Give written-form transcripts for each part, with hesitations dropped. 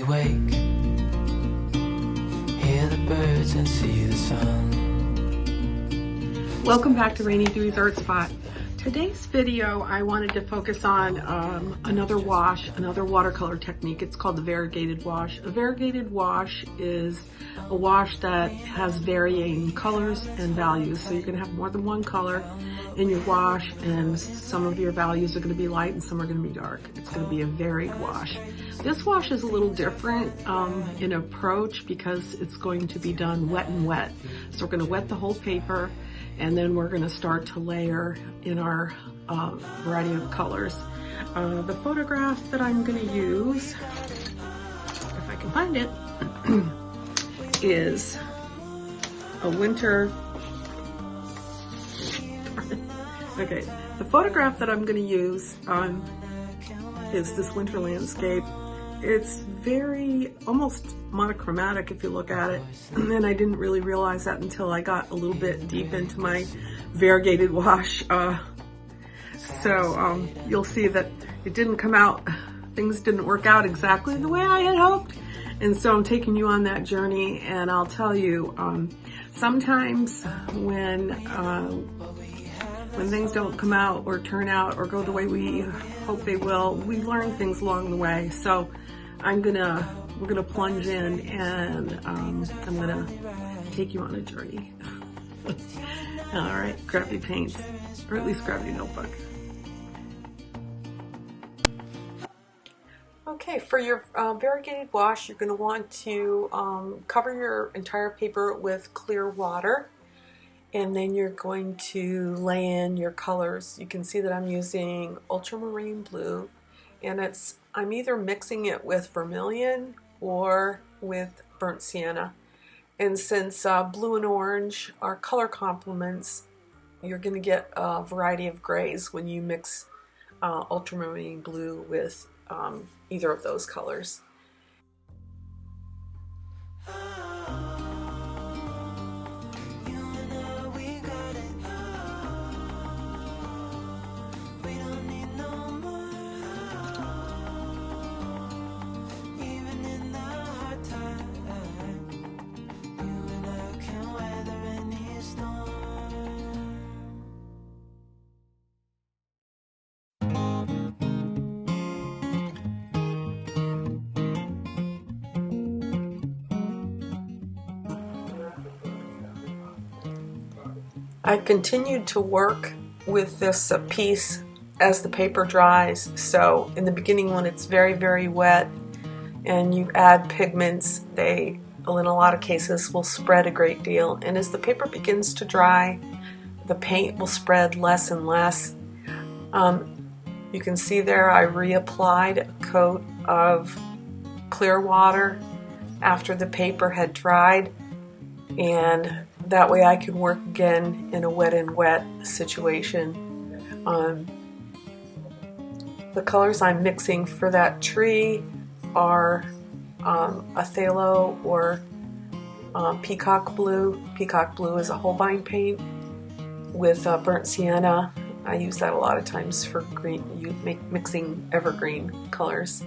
wake, hear the birds and see the sun. Welcome back to Rainey Dewey's Art Spot. Today's video I wanted to focus on another wash, another watercolor technique. It's called the variegated wash. A variegated wash is a wash that has varying colors and values. So you're going to have more than one color in your wash, and some of your values are going to be light and some are going to be dark. It's going to be a varied wash. This wash is a little different in approach because it's going to be done wet and wet. So we're going to wet the whole paper, and then we're going to start to layer in our variety of colors. The photograph that I'm going to use, if I can find it, is a winter. Okay, the photograph that I'm going to use is this winter landscape. It's very, almost monochromatic if you look at it, and I didn't really realize that until I got a little bit deep into my variegated wash. So you'll see that it didn't come out, things didn't work out exactly the way I had hoped, and so I'm taking you on that journey. And I'll tell you, sometimes when things don't come out or turn out or go the way we hope they will, we learn things along the way. So we're gonna plunge in, and I'm gonna take you on a journey. All right, grab your paints, or at least grab your notebook. Okay, for your variegated wash, you're gonna want to cover your entire paper with clear water. And then you're going to lay in your colors. You can see that I'm using ultramarine blue, and I'm either mixing it with vermilion or with burnt sienna. And since blue and orange are color complements, you're going to get a variety of grays when you mix ultramarine blue with either of those colors. I've continued to work with this piece as the paper dries. So in the beginning, when it's very, very wet and you add pigments, they, in a lot of cases, will spread a great deal. And as the paper begins to dry, the paint will spread less and less. You can see there I reapplied a coat of clear water after the paper had dried, and that way I can work again in a wet and wet situation. The colors I'm mixing for that tree are Phthalo or Peacock Blue. Peacock Blue is a Holbein paint with burnt sienna. I use that a lot of times for mixing evergreen colors.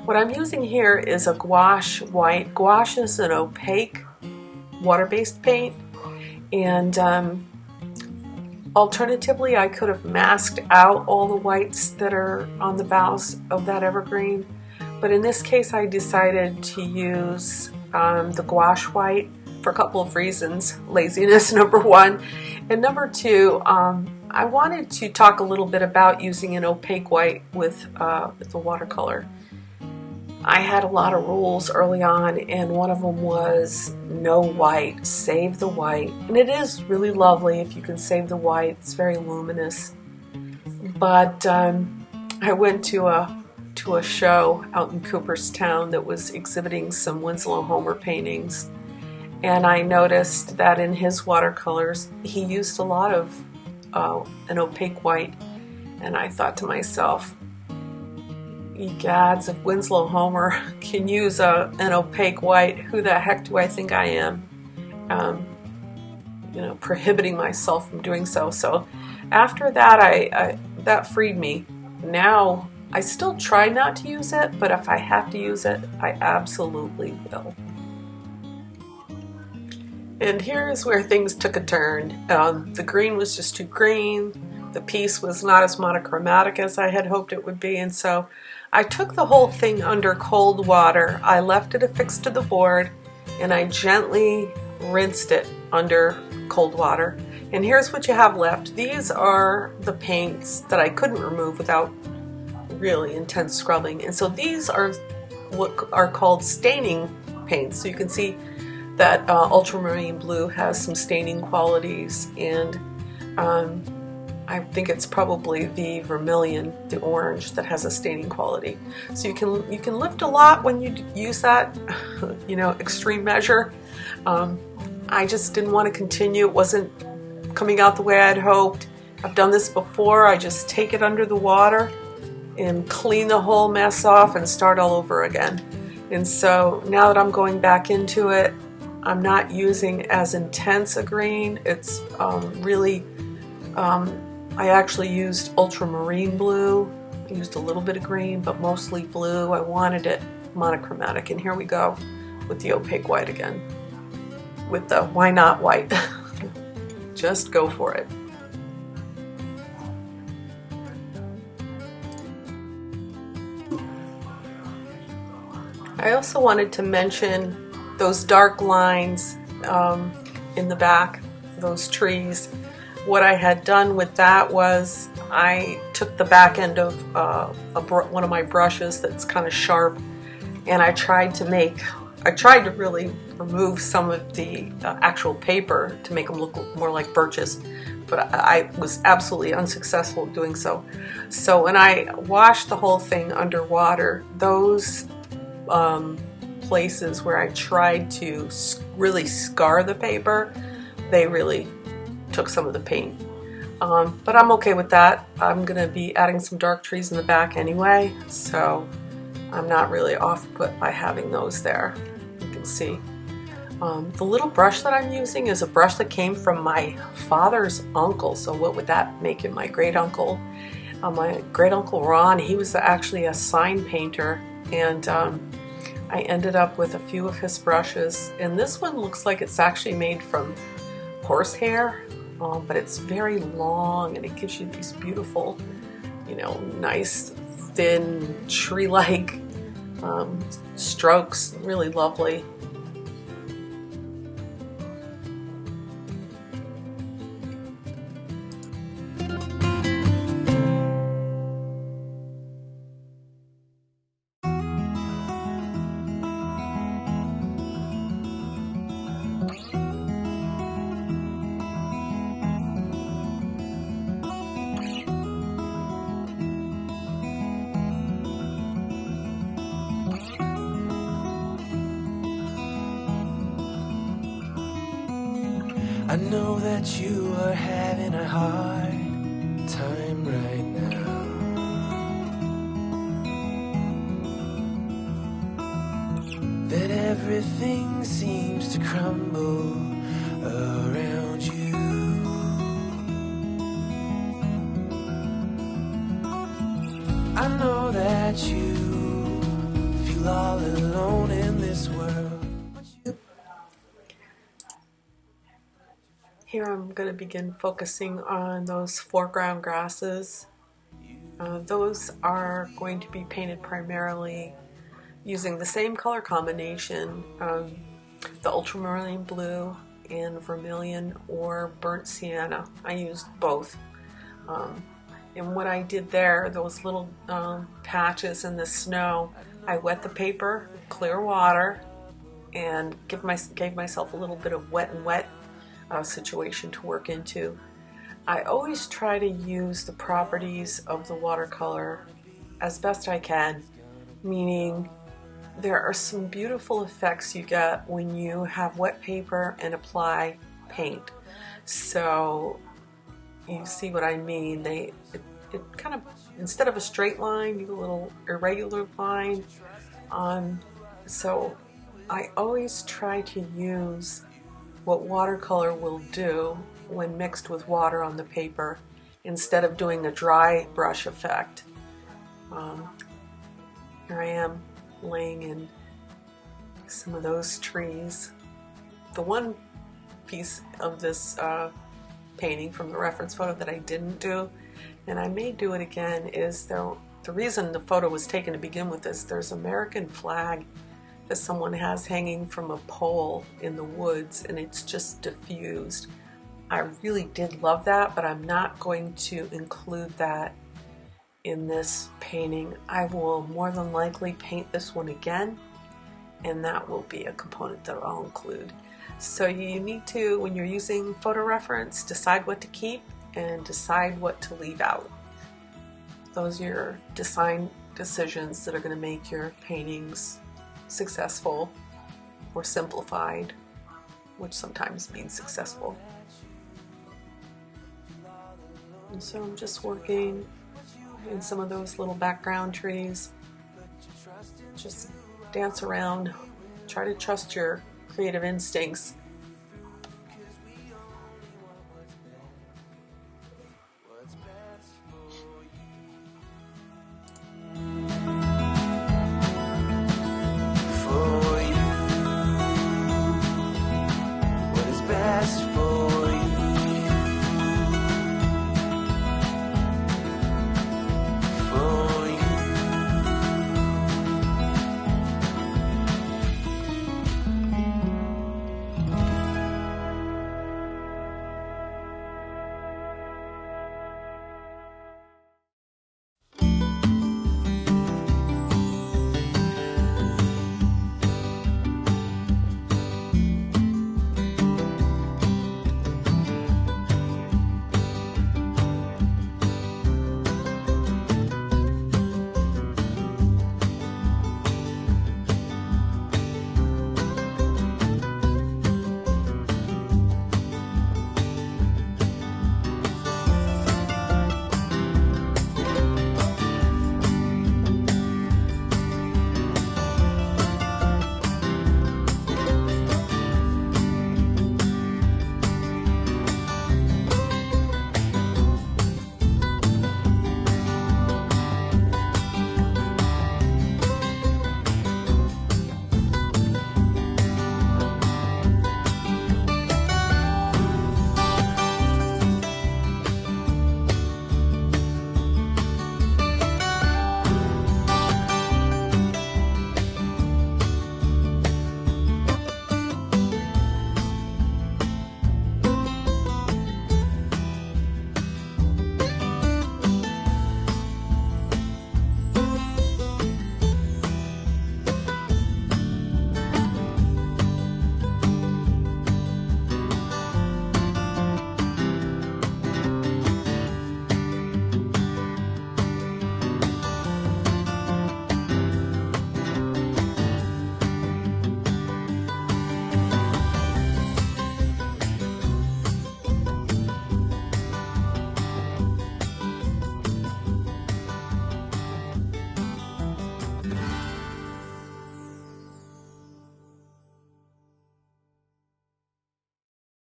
What I'm using here is a gouache white. Gouache is an opaque water-based paint, and alternatively I could have masked out all the whites that are on the boughs of that evergreen, but in this case I decided to use the gouache white for a couple of reasons. Laziness, number one, and number two, I wanted to talk a little bit about using an opaque white with the watercolor. I had a lot of rules early on, and one of them was no white, save the white. And it is really lovely if you can save the white, it's very luminous. But I went to a show out in Cooperstown that was exhibiting some Winslow Homer paintings, and I noticed that in his watercolors he used a lot of an opaque white, and I thought to myself, egads, if Winslow Homer can use an opaque white, who the heck do I think I am? Prohibiting myself from doing so. So after that, that freed me. Now I still try not to use it, but if I have to use it, I absolutely will. And here's where things took a turn. The green was just too green. The piece was not as monochromatic as I had hoped it would be, and so I took the whole thing under cold water. I left it affixed to the board, and I gently rinsed it under cold water. And here's what you have left. These are the paints that I couldn't remove without really intense scrubbing. And so these are what are called staining paints. So you can see that ultramarine blue has some staining qualities, and I think it's probably the vermilion, the orange, that has a staining quality. So you can lift a lot when you use that, extreme measure. I just didn't want to continue. It wasn't coming out the way I'd hoped. I've done this before. I just take it under the water and clean the whole mess off and start all over again. And so now that I'm going back into it, I'm not using as intense a green. It's I actually used ultramarine blue. I used a little bit of green, but mostly blue. I wanted it monochromatic. And here we go with the opaque white again. With the why not white. Just go for it. I also wanted to mention those dark lines in the back, those trees. What I had done with that was I took the back end of one of my brushes that's kind of sharp, and I tried to really remove some of the actual paper to make them look more like birches, but I was absolutely unsuccessful at doing so. So when I washed the whole thing underwater, those places where I tried to really scar the paper, they really took some of the paint. But I'm okay with that. I'm going to be adding some dark trees in the back anyway, so I'm not really off put by having those there. You can see. The little brush that I'm using is a brush that came from my father's uncle, so what would that make him? My great uncle. My great uncle Ron, he was actually a sign painter, and I ended up with a few of his brushes, and this one looks like it's actually made from horsehair, but it's very long, and it gives you these beautiful, nice, thin, tree-like strokes. Really lovely. I know that you are having a hard time right now. That everything seems to crumble around you. I know that you feel all alone in this world. Here I'm going to begin focusing on those foreground grasses. Those are going to be painted primarily using the same color combination, the ultramarine blue and vermilion or burnt sienna. I used both. And what I did there, those little patches in the snow, I wet the paper with clear water and gave myself a little bit of wet and wet situation to work into. I always try to use the properties of the watercolor as best I can, meaning there are some beautiful effects you get when you have wet paper and apply paint. So you see what I mean. It kind of, instead of a straight line, you get a little irregular line. So I always try to use what watercolor will do when mixed with water on the paper instead of doing a dry brush effect. Here I am laying in some of those trees. The one piece of this painting from the reference photo that I didn't do, and I may do it again, is the reason the photo was taken to begin with is there's an American flag that someone has hanging from a pole in the woods, and it's just diffused. I really did love that, but I'm not going to include that in this painting. I will more than likely paint this one again, and that will be a component that I'll include. So you need to, when you're using photo reference, decide what to keep and decide what to leave out. Those are your design decisions that are going to make your paintings successful or simplified, which sometimes means successful. And so I'm just working in some of those little background trees. Just dance around, try to trust your creative instincts.